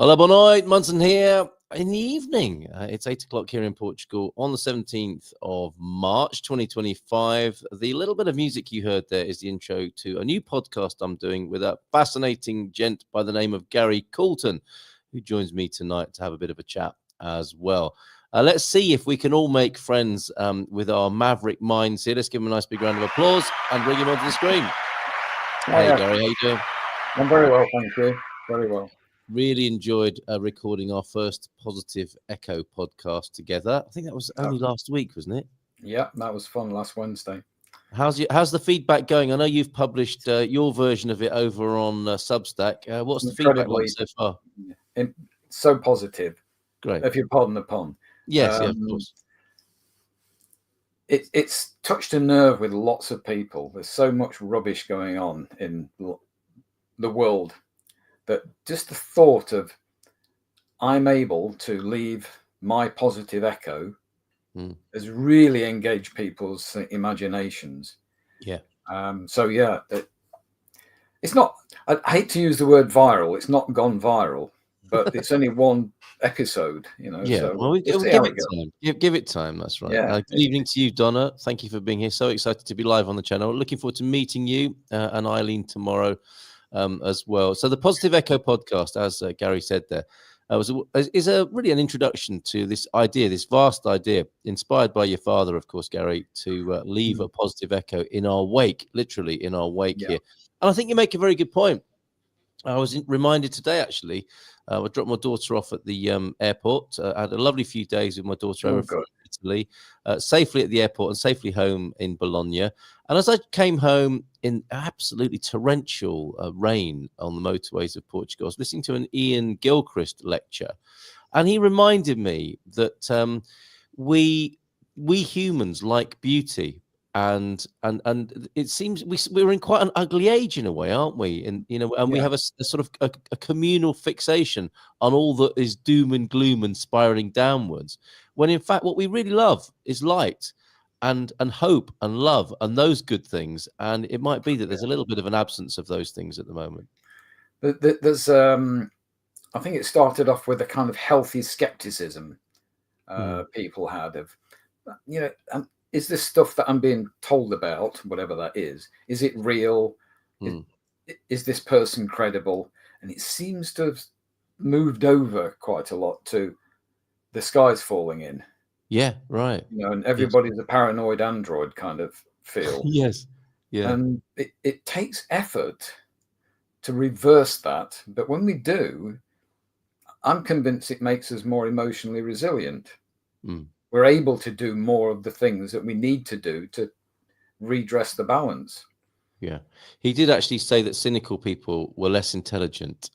Olá, boa noite, Munson here in the evening. It's 8 o'clock here in Portugal on the 17th of March 2025. The little bit of music you heard there is the intro to a new podcast I'm doing with a fascinating gent by the name of Gary Coulton, who joins me tonight to have a bit of a chat as well. Let's see if we can all make friends with our Maverick minds here. Let's give him a nice big round of applause and bring him onto the screen. Hey, Gary, how you doing? I'm very well, thank you. Very well. Really enjoyed recording our first Positive Echo podcast together. I think that was only last week, wasn't it? Yeah, that was fun last Wednesday. How's the feedback going? I know you've published your version of it over on Substack. What's the feedback like so far? So positive. Great. If you pardon the pun. Yes, yeah, of course. It's touched a nerve with lots of people. There's so much rubbish going on in the world that just the thought of I'm able to leave my positive echo has really engaged people's imaginations. Yeah. So yeah, it's not. I hate to use the word viral. It's not gone viral, but it's only one episode. Yeah. So well, give it time. Give it time. That's right. Yeah. Good evening to you, Donna. Thank you for being here. So excited to be live on the channel. Looking forward to meeting you and Eileen tomorrow. As well. So the Positive Echo podcast, as Gary said there, is really an introduction to this idea, this vast idea, inspired by your father, of course, Gary, to leave a positive echo in our wake, literally in our wake here. And I think you make a very good point. I was reminded today, actually, I dropped my daughter off at the airport. I had a lovely few days with my daughter over from Italy, safely at the airport and safely home in Bologna. And as I came home in absolutely torrential rain on the motorways of Portugal, I was listening to an Ian Gilchrist lecture. And he reminded me that we humans like beauty. And it seems we're in quite an ugly age in a way, aren't we? And we have a sort of a communal fixation on all that is doom and gloom and spiraling downwards, when in fact what we really love is light and hope and love and those good things. And it might be that there's a little bit of an absence of those things at the moment. There's I think it started off with a kind of healthy skepticism people had of, is this stuff that I'm being told about, whatever that is it real? Is this person credible? And it seems to have moved over quite a lot to the sky's falling in. Yeah, right. And everybody's a paranoid android kind of feel. Yes. Yeah. And it takes effort to reverse that. But when we do, I'm convinced it makes us more emotionally resilient. We're able to do more of the things that we need to do to redress the balance. Yeah, he did actually say that cynical people were less intelligent,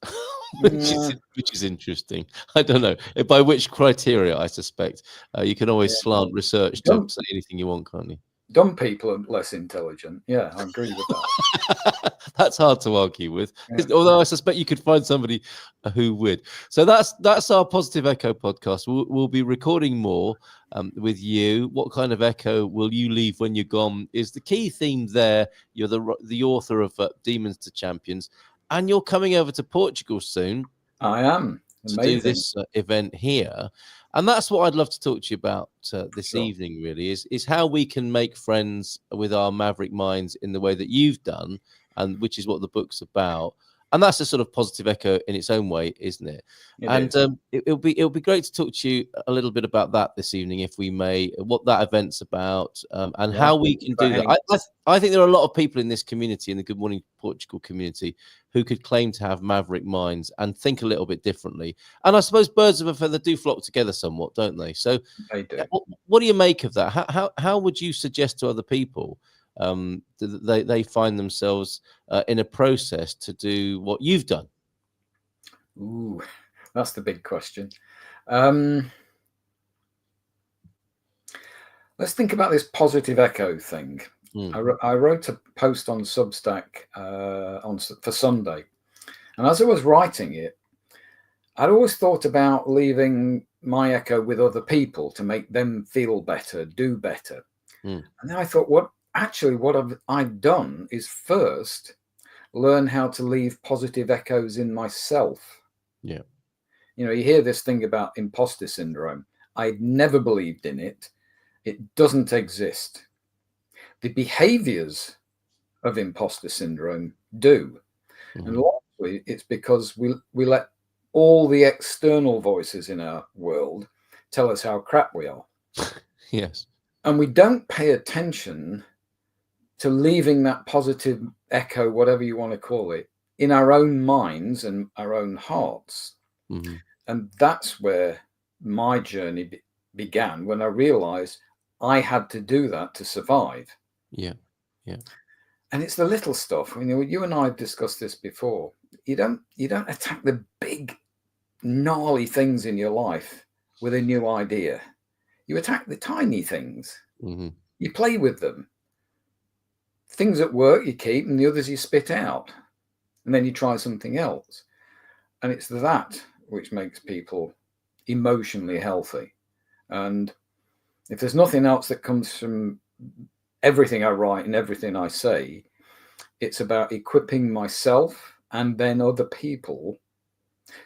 which is interesting. I don't know by which criteria. I suspect you can always slant research to say anything you want, can't you? Dumb people are less intelligent. Yeah, I agree with that. That's hard to argue with, although I suspect you could find somebody who would. So that's our Positive Echo podcast. We'll be recording more with you. What kind of echo will you leave when you're gone is the key theme there. You're the author of Demons to Champions, and you're coming over to Portugal soon. I am. To do this event here. And that's what I'd love to talk to you about this evening, really, is how we can make friends with our Maverick minds in the way that you've done, and which is what the book's about. And that's a sort of positive echo in its own way, isn't it? It'll be great to talk to you a little bit about that this evening, if we may, what that event's about, and how we can do that. I think there are a lot of people in this community, in the Good Morning Portugal community, who could claim to have maverick minds and think a little bit differently. And I suppose birds of a feather do flock together somewhat, don't they? So they do. What do you make of that? How would you suggest to other people they find themselves in a process to do what you've done? Ooh, that's the big question. Let's think about this positive echo thing. I wrote a post on Substack for Sunday, and as I was writing it, I'd always thought about leaving my echo with other people to make them feel better, do better. And then I thought, what I've done is first learn how to leave positive echoes in myself. Yeah. You know, you hear this thing about imposter syndrome. I'd never believed in it. It doesn't exist. The behaviors of imposter syndrome do. And largely it's because we let all the external voices in our world tell us how crap we are. Yes. And we don't pay attention to leaving that positive echo, whatever you want to call it, in our own minds and our own hearts. And that's where my journey began, when I realized I had to do that to survive. Yeah. Yeah. And it's the little stuff. You know, you and I have discussed this before. You don't attack the big, gnarly things in your life with a new idea. You attack the tiny things. You play with them. Things at work you keep, and the others you spit out, and then you try something else. And it's that which makes people emotionally healthy. And if there's nothing else that comes from everything I write and everything I say, it's about equipping myself and then other people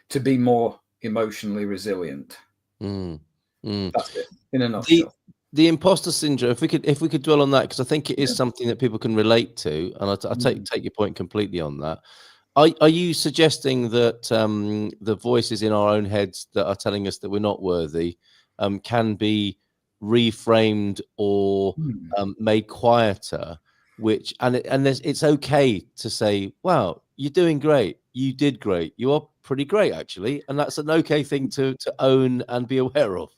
to be more emotionally resilient. That's it in a nutshell. The imposter syndrome, if we could dwell on that, because I think it is something that people can relate to, and I take your point completely on that. Are you suggesting that the voices in our own heads that are telling us that we're not worthy can be reframed or made quieter? It's okay to say, "Wow, you're doing great. You did great. You are pretty great, actually," and that's an okay thing to own and be aware of.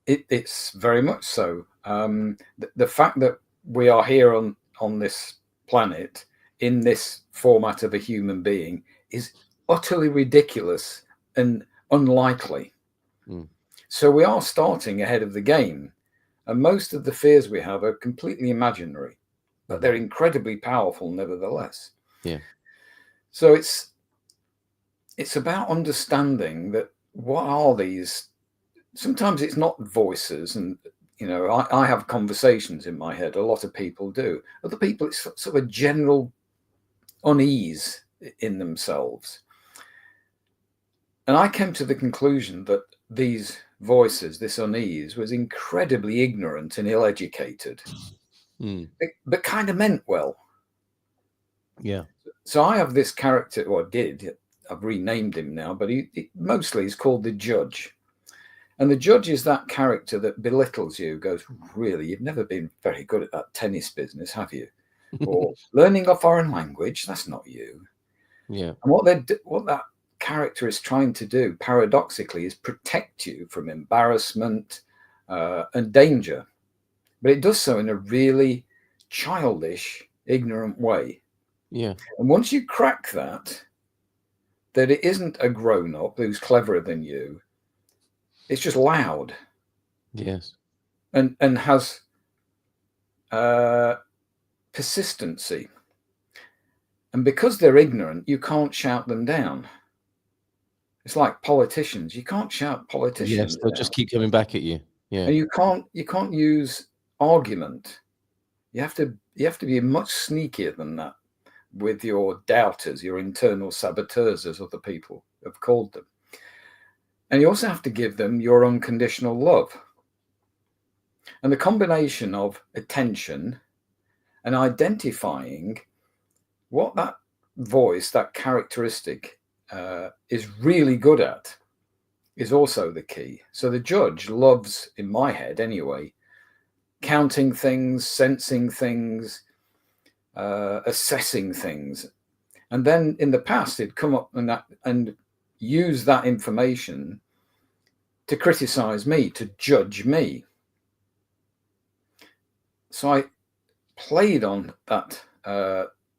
It's very much so. The fact that we are here on this planet in this format of a human being is utterly ridiculous and unlikely. So we are starting ahead of the game, and most of the fears we have are completely imaginary, but they're incredibly powerful nevertheless. Yeah. So it's about understanding that what are these. Sometimes it's not voices, and you know, I have conversations in my head. A lot of people do. Other people, it's sort of a general unease in themselves. And I came to the conclusion that these voices, this unease, was incredibly ignorant and ill-educated, but kind of meant well. Yeah. So I have this character, or did. I've renamed him now, but he mostly is called the Judge. And the Judge is that character that belittles you, goes, "Really, you've never been very good at that tennis business, have you? Or learning a foreign language, that's not you." Yeah. And what that character is trying to do, paradoxically, is protect you from embarrassment and danger. But it does so in a really childish, ignorant way. Yeah. And once you crack that it isn't a grown-up who's cleverer than you, it's just loud. Yes. And has persistency. And because they're ignorant, you can't shout them down. It's like politicians. You can't shout politicians Yes, they'll down. just keep coming back at you. Yeah. And you can't use argument. You have to be much sneakier than that with your doubters, your internal saboteurs, as other people have called them. And you also have to give them your unconditional love. And the combination of attention and identifying what that voice, that characteristic is really good at, is also the key. So the Judge loves, in my head anyway, counting things, sensing things, assessing things. And then in the past, he'd come up and use that information to criticize me, to judge me. So I played on that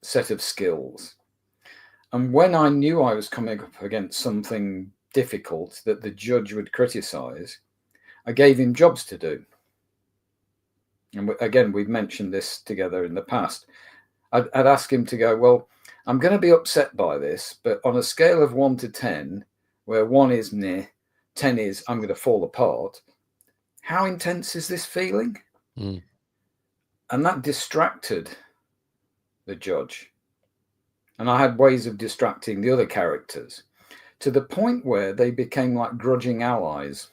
set of skills. And when I knew I was coming up against something difficult that the Judge would criticize, I gave him jobs to do. And again, we've mentioned this together in the past. I'd ask him to go, "Well, I'm going to be upset by this, but on a scale of 1 to 10, where 1 is meh, 10 is I'm going to fall apart, how intense is this feeling?" And that distracted the Judge. And I had ways of distracting the other characters. to the point where they became like grudging allies.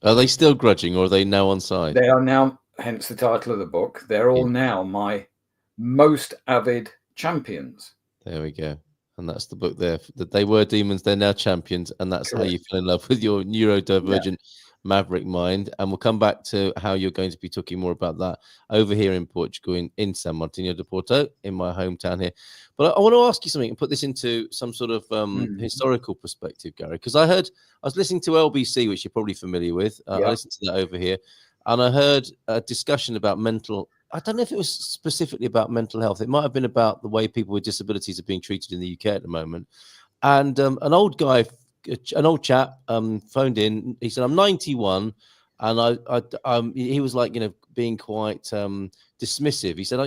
Are they still grudging, or are they now on side? They are now, hence the title of the book, they're all now my most avid champions. There we go. And that's the book there. That they were demons, they're now champions. And that's how you fell in love with your neurodivergent maverick mind. And we'll come back to how you're going to be talking more about that over here in Portugal, in San Martinho de Porto, in my hometown here. But I want to ask you something and put this into some sort of historical perspective, Gary, because I was listening to LBC, which you're probably familiar with. I listened to that over here, and I heard a discussion about I don't know if it was specifically about mental health. It might have been about the way people with disabilities are being treated in the UK at the moment. And an old chap phoned in. He said, "I'm 91," and he was like, being quite dismissive. He said,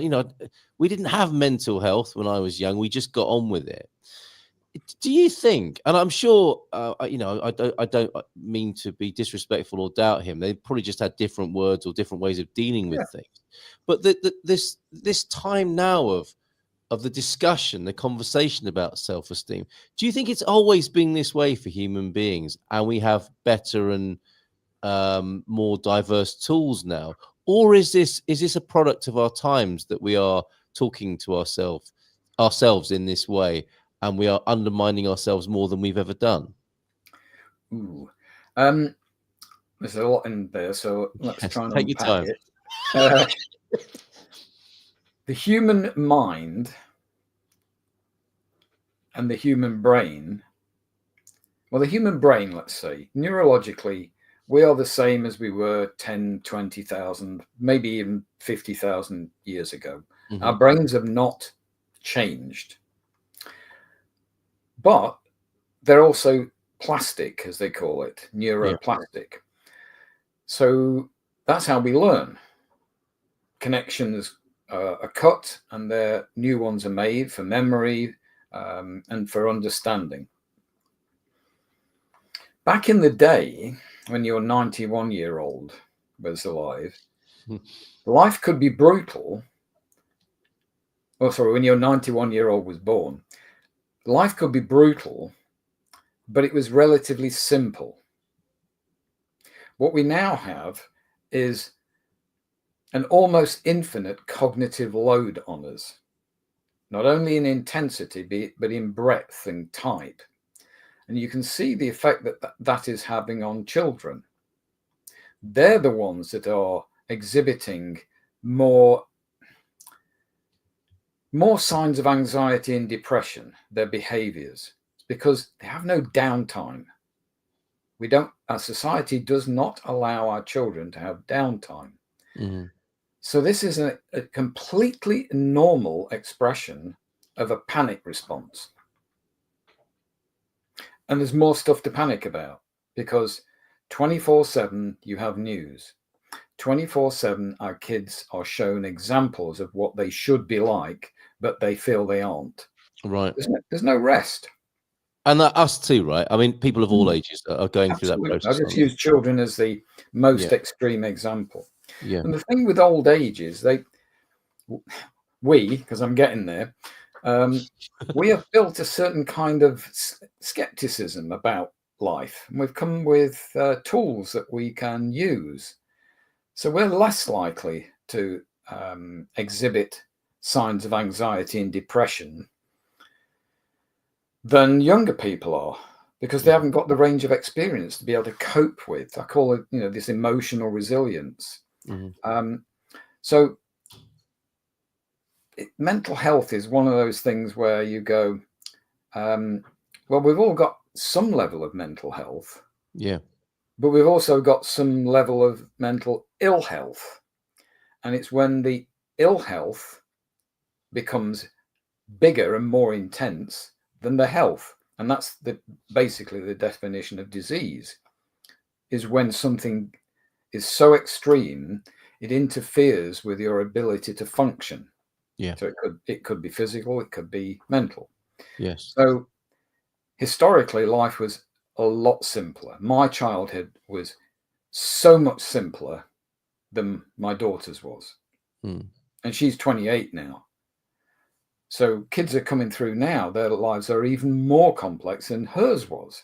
we didn't have mental health when I was young. We just got on with it. Do you think, and I'm sure, I don't mean to be disrespectful or doubt him. They probably just had different words or different ways of dealing with things. But this time now of the discussion, the conversation about self-esteem, do you think it's always been this way for human beings, and we have better and more diverse tools now, or is this a product of our times that we are talking to ourselves in this way? And we are undermining ourselves more than we've ever done. Ooh, there's a lot in there, so let's try and take your time. The human mind and the human brain. Well, the human brain, let's say, neurologically, we are the same as we were 10, 20,000, maybe even 50,000 years ago. Our brains have not changed. But they're also plastic, as they call it, neuroplastic. So that's how we learn. Connections are cut and their new ones are made for memory and for understanding. Back in the day, when your 91-year-old was alive, life could be brutal. Oh, sorry, when your 91-year-old was born, life could be brutal, but it was relatively simple. What we now have is an almost infinite cognitive load on us, not only in intensity, but in breadth and type. And you can see the effect that is having on children. They're the ones that are exhibiting more signs of anxiety and depression, their behaviors, because they have no downtime. Our society does not allow our children to have downtime. So this is a completely normal expression of a panic response. And there's more stuff to panic about, because 24/7 you have news. 24/7 our kids are shown examples of what they should be like, but they feel they aren't. Right. There's no rest. And us too, right? I mean, people of all ages are going through that process. I just use children as the most extreme example. And the thing with old age is because I'm getting there, we have built a certain kind of skepticism about life. And we've come with tools that we can use. So we're less likely to exhibit signs of anxiety and depression than younger people are, because they haven't got the range of experience to be able to cope with. I call it, this emotional resilience. So mental health is one of those things where you go, well, we've all got some level of mental health. But we've also got some level of mental ill health. And it's when the ill health becomes bigger and more intense than the health. And that's basically the definition of disease, is when something is so extreme, it interferes with your ability to function. So it could be physical, it could be mental. So historically, life was a lot simpler. My childhood was so much simpler than my daughter's was. And she's 28 now. So kids are coming through now, their lives are even more complex than hers was.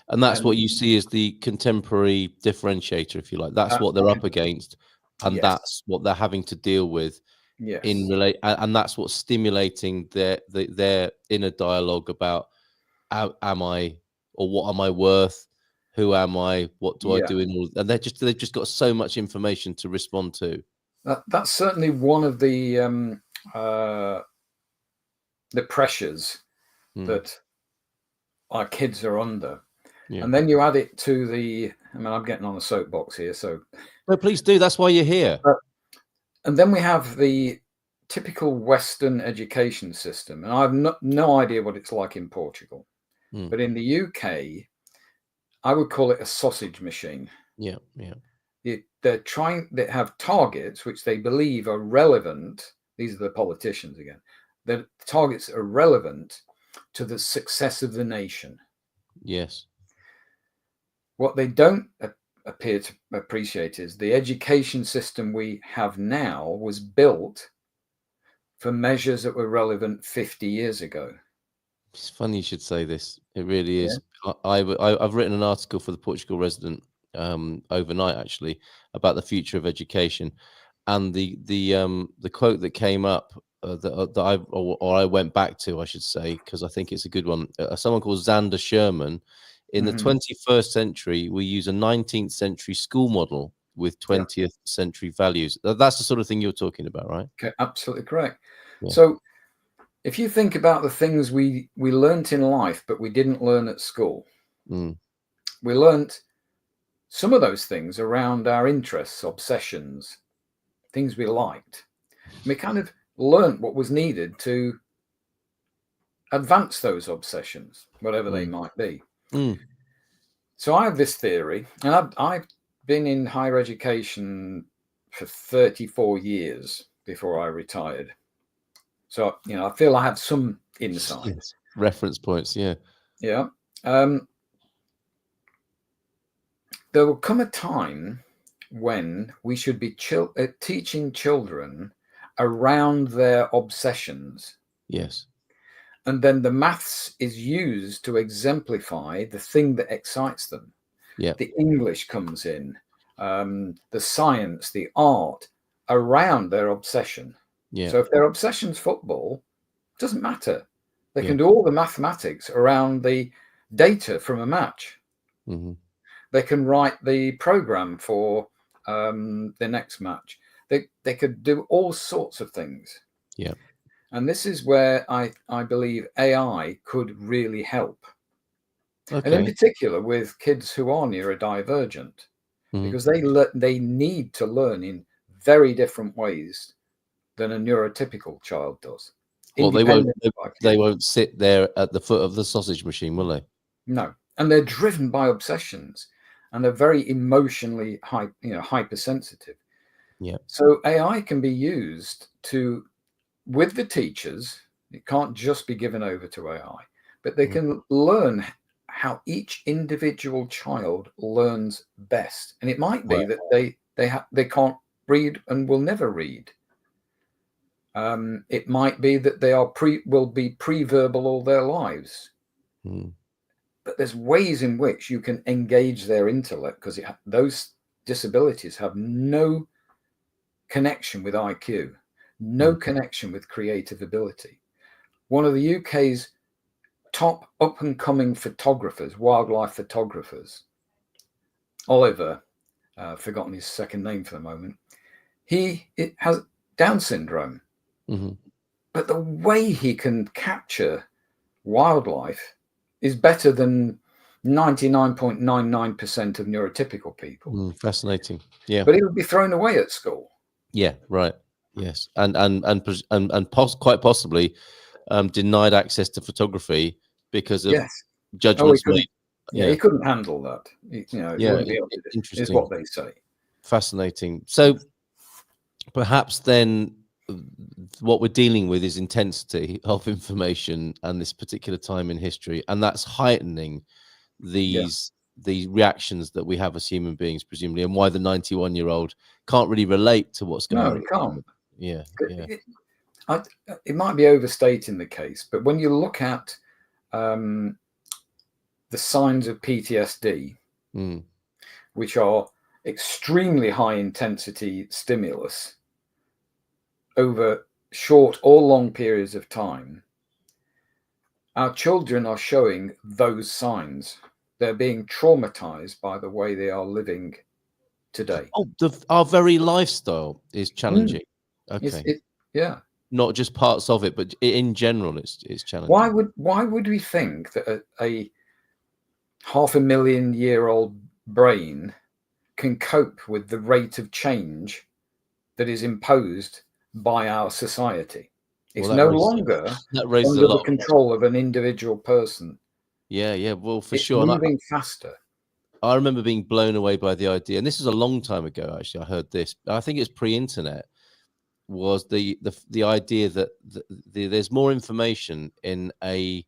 And that's And what you see as the contemporary differentiator, if you like. That's what they're up against, and yes, that's what they're having to deal with in yes, and that's what's stimulating their inner dialogue about am I, or what am I worth? Who am I? What do I yeah. do in all? And they've just got so much information to respond to. That's certainly one of uh, the pressures Mm, that our kids are under. yeah. And then you add it to I mean, I'm getting on a soapbox here. So, No, please do. That's why you're here. and then we have the typical Western education system. And I have no idea what it's like in Portugal. Mm, But in the UK, I would call it a sausage machine. yeah, yeah, They have targets which they believe are relevant. These are the politicians again. The targets are relevant to the success of the nation. yes. What they don't appear to appreciate is the education system we have now was built for measures that were relevant 50 years ago. It's funny you should say this. It really Yeah. is. I've written an article for the Portugal Resident overnight, actually, about the future of education, and the quote that came up that I went back to, I should say, because I think it's a good one. Someone called Xander Sherman. In the 21st century, we use a 19th century school model with 20th century values. That's the sort of thing you're talking about, right? Okay, absolutely correct. Yeah. So if you think about the things we learnt in life, but we didn't learn at school, we learnt some of those things around our interests, obsessions, things we liked. We kind of learnt what was needed to advance those obsessions, whatever they might be. So I have this theory, and I've been in higher education for 34 years before I retired. So, I feel I have some insight. Yes. Reference points, yeah. Yeah. There will come a time when we should be teaching children around their obsessions. Yes. And then the maths is used to exemplify the thing that excites them. Yeah. The English comes in, the science, the art around their obsession. Yeah. So if their obsession's football, it doesn't matter. They can do all the mathematics around the data from a match. They can write the program for the next match. They could do all sorts of things. Yeah. And this is where I believe AI could really help. Okay. And in particular with kids who are neurodivergent, because they need to learn in very different ways than a neurotypical child does. Well, they won't sit there at the foot of the sausage machine, will they? No. And they're driven by obsessions, and they're very emotionally hypersensitive. Yeah. So AI can be used with the teachers. It can't just be given over to AI, but they can learn how each individual child learns best. And it might be that they can't read and will never read. It might be that they will be pre-verbal all their lives. But there's ways in which you can engage their intellect, because those disabilities have no connection with IQ, no connection with creative ability. One of the UK's top up-and-coming photographers, wildlife photographers, Oliver, forgotten his second name for the moment, he has Down syndrome. But the way he can capture wildlife is better than 99.99% of neurotypical people. Fascinating. Yeah. But it would be thrown away at school. Yeah, right. Yes. And quite possibly denied access to photography because of judgments made. Yeah, he couldn't handle that. He wouldn't be able to do it, is what they say. Fascinating. So perhaps then what we're dealing with is intensity of information and this particular time in history, and that's heightening the reactions that we have as human beings, presumably, and why the 91-year-old can't really relate to what's going on. No, he can't. Yeah. it might be overstating the case, but when you look at the signs of PTSD, which are extremely high intensity stimulus over short or long periods of time, our children are showing those signs. They're being traumatized by the way they are living today. Oh, our very lifestyle is challenging. Okay. Yeah. Not just parts of it, but in general, it's challenging. Why would we think that a 500,000-year-old brain can cope with the rate of change that is imposed by our society? It's no longer under the control of an individual person. Yeah. Well, for it's sure. Moving faster. I remember being blown away by the idea, and this is a long time ago. Actually, I heard this. I think it's pre-internet. Was the idea that there's more information in a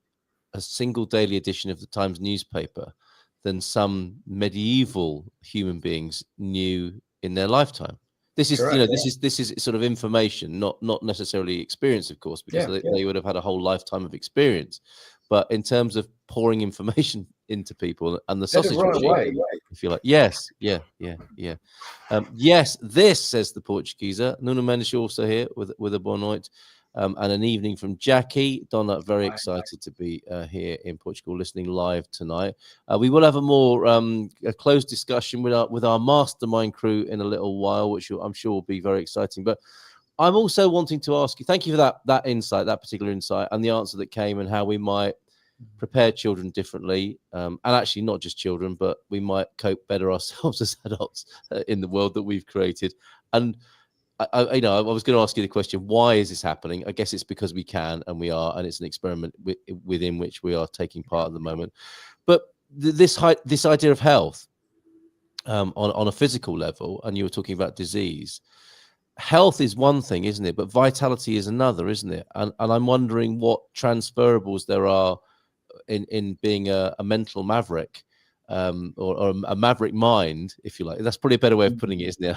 single daily edition of the Times newspaper than some medieval human beings knew in their lifetime. This is, Correct, this is sort of information, not necessarily experience, of course, because they would have had a whole lifetime of experience. But in terms of pouring information into people and the sausage machine, if you like, yes, yeah. Yes, this, says the Portugueser. Nuno Mendes also here with a boa noite. And an evening from Jackie. Donna, very excited to be here in Portugal, listening live tonight. We will have a more a closed discussion with our mastermind crew in a little while, which I'm sure will be very exciting. But I'm also wanting to ask you, thank you for that insight, that particular insight, and the answer that came, and how we might prepare children differently, and actually not just children, but we might cope better ourselves as adults in the world that we've created. And I was going to ask you the question, why is this happening? I guess it's because we can, and we are, and it's an experiment within which we are taking part at the moment. But this idea of health on a physical level, and you were talking about disease. Health is one thing, isn't it? But vitality is another, isn't it? And I'm wondering what transferables there are in being a mental maverick, or a maverick mind, if you like. That's probably a better way of putting it, isn't it?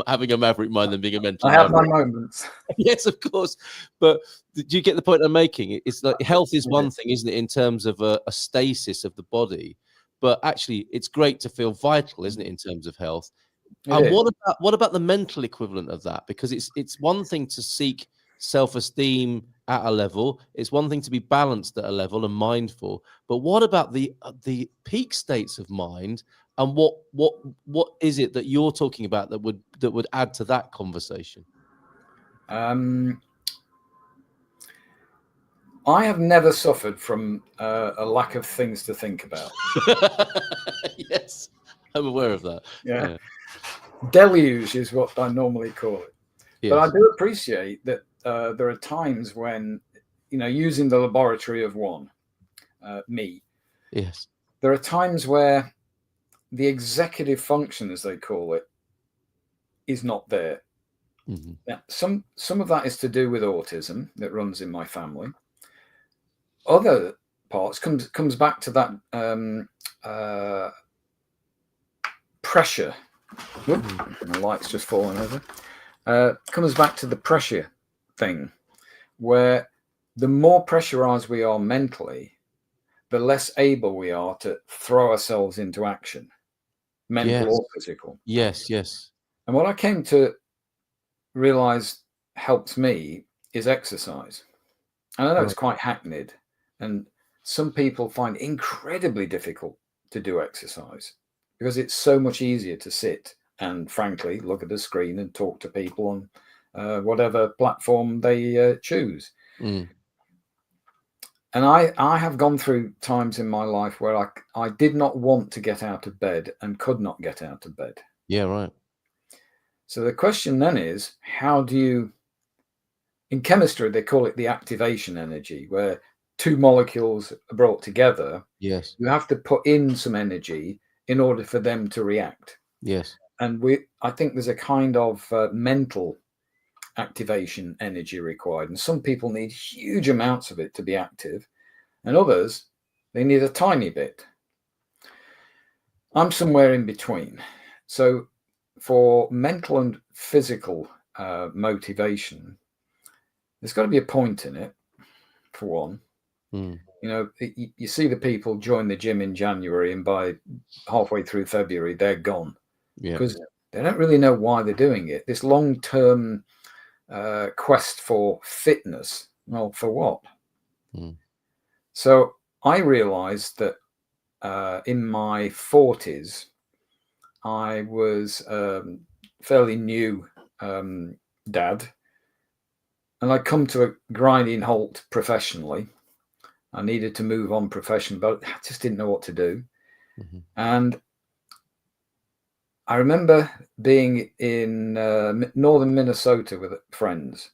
Having a maverick mind than being a mental maverick. I have my moments. Yes, of course. But do you get the point I'm making? It's like health is one thing, isn't it, in terms of a stasis of the body? But actually, it's great to feel vital, isn't it, in terms of health? And what about the mental equivalent of that? Because it's one thing to seek self-esteem at a level. It's one thing to be balanced at a level and mindful. But what about the peak states of mind? And what is it that you're talking about that would add to that conversation? I have never suffered from a lack of things to think about. Yes, I'm aware of that. Yeah. Deluge is what I normally call it. Yes. But I do appreciate that there are times when, using the laboratory of one, me. Yes. There are times where the executive function, as they call it, is not there. Mm-hmm. Now, some of that is to do with autism that runs in my family. Other parts comes back to that pressure. The light's just fallen over. Comes back to the pressure thing, where the more pressurized we are mentally, the less able we are to throw ourselves into action, mental or physical. Yes. And what I came to realize helps me is exercise. And I know it's quite hackneyed, and some people find it incredibly difficult to do exercise because it's so much easier to sit and, frankly, look at the screen and talk to people on whatever platform they choose. Mm. And I have gone through times in my life where I did not want to get out of bed and could not get out of bed. Yeah, right. So the question then is, how do you, in chemistry, they call it the activation energy, where two molecules are brought together. Yes. You have to put in some energy in order for them to react. Yes. And I think there's a kind of mental activation energy required. And some people need huge amounts of it to be active, and others, they need a tiny bit. I'm somewhere in between. So for mental and physical motivation, there's got to be a point in it, for one. Mm. You know, you see the people join the gym in January, and by halfway through February, they're gone. Yeah. Because they don't really know why they're doing it. This long-term quest for fitness. Well, for what? Mm. So I realized that in my 40s, I was fairly new dad, and I'd come to a grinding halt professionally. I needed to move on professionally, but I just didn't know what to do. Mm-hmm. And I remember being in northern Minnesota with friends,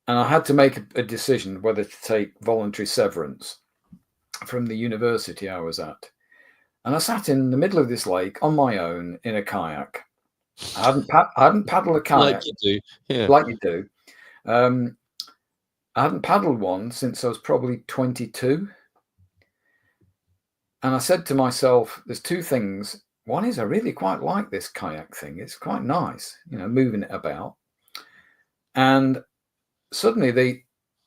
and I had to make a decision whether to take voluntary severance from the university I was at. And I sat in the middle of this lake on my own in a kayak. I hadn't paddled a kayak Like you do, yeah. like you do. I hadn't paddled one since I was probably 22. And I said to myself, there's two things. One is I really quite like this kayak thing. It's quite nice, you know, moving it about. And suddenly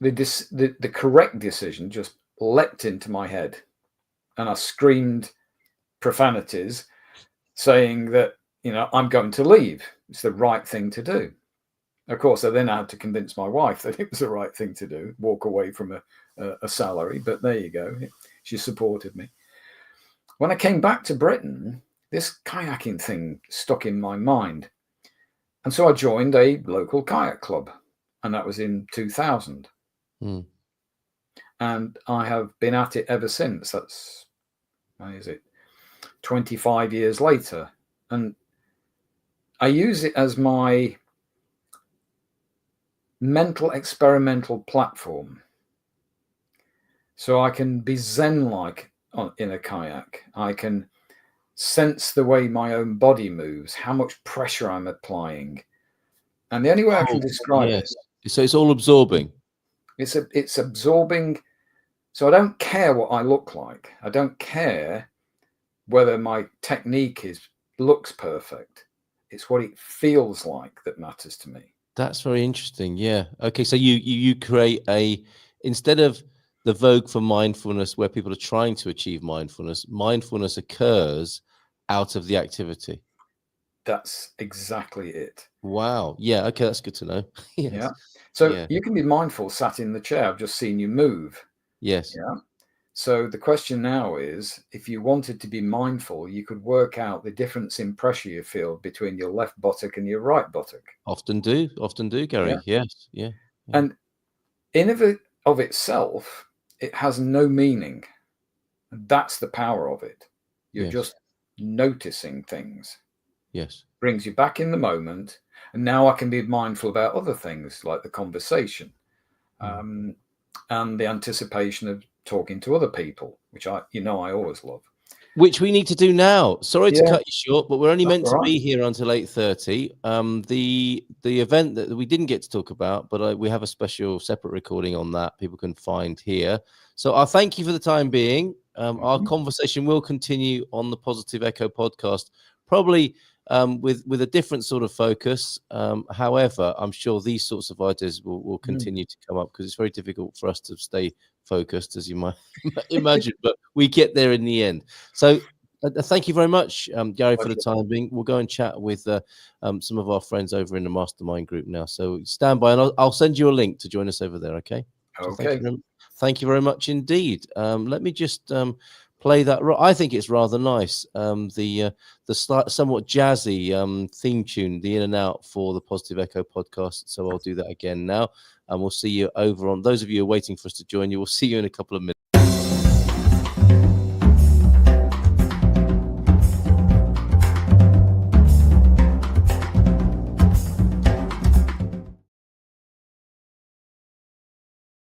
the correct decision just leapt into my head. And I screamed profanities saying that, you know, I'm going to leave. It's the right thing to do. Of course, I then had to convince my wife that it was the right thing to do, walk away from a salary. But there you go. She supported me. When I came back to Britain, this kayaking thing stuck in my mind. And so I joined a local kayak club, and that was in 2000. Mm. And I have been at it ever since. That's, what is it, 25 years later. And I use it as my mental experimental platform. So I can be Zen-like in a kayak. I can sense the way my own body moves, how much pressure I'm applying. And the only way I can describe it. So it's all absorbing. It's absorbing. So I don't care what I look like. I don't care whether my technique looks perfect. It's what it feels like that matters to me. That's very interesting. Yeah. Okay. So you create instead of the vogue for mindfulness where people are trying to achieve mindfulness occurs out of the activity. That's exactly it. Wow. Yeah. Okay. That's good to know. Yes. Yeah. So yeah. you can be mindful sat in the chair. I've just seen you move. Yes. Yeah. So the question now is, if you wanted to be mindful, you could work out the difference in pressure you feel between your left buttock and your right buttock. Often do, Gary. Yeah. Yes. Yeah. And in of itself, it has no meaning. That's the power of it. You're just noticing things. Yes. Brings you back in the moment. And now I can be mindful about other things like the conversation and the anticipation of talking to other people, which I always love. Which we need to do now. Sorry to cut you short, but we're only meant to be here until 8:30. The event that we didn't get to talk about, but we have a special separate recording on that people can find here. So I'll thank you for the time being. Our conversation will continue on the Positive Echo podcast, probably with a different sort of focus. However, I'm sure these sorts of ideas will continue to come up because it's very difficult for us to stay focused, as you might imagine, but we get there in the end. So thank you very much, Gary, for the time being. We'll go and chat with some of our friends over in the mastermind group now. So stand by, and I'll send you a link to join us over there. Okay. Okay. So thank you very much indeed. Let me just play that. I think it's rather nice. The somewhat jazzy theme tune, the in and out for the Positive Echo podcast. So I'll do that again now, and we'll see you over on those of you who are waiting for us to join you. We'll see you in a couple of minutes.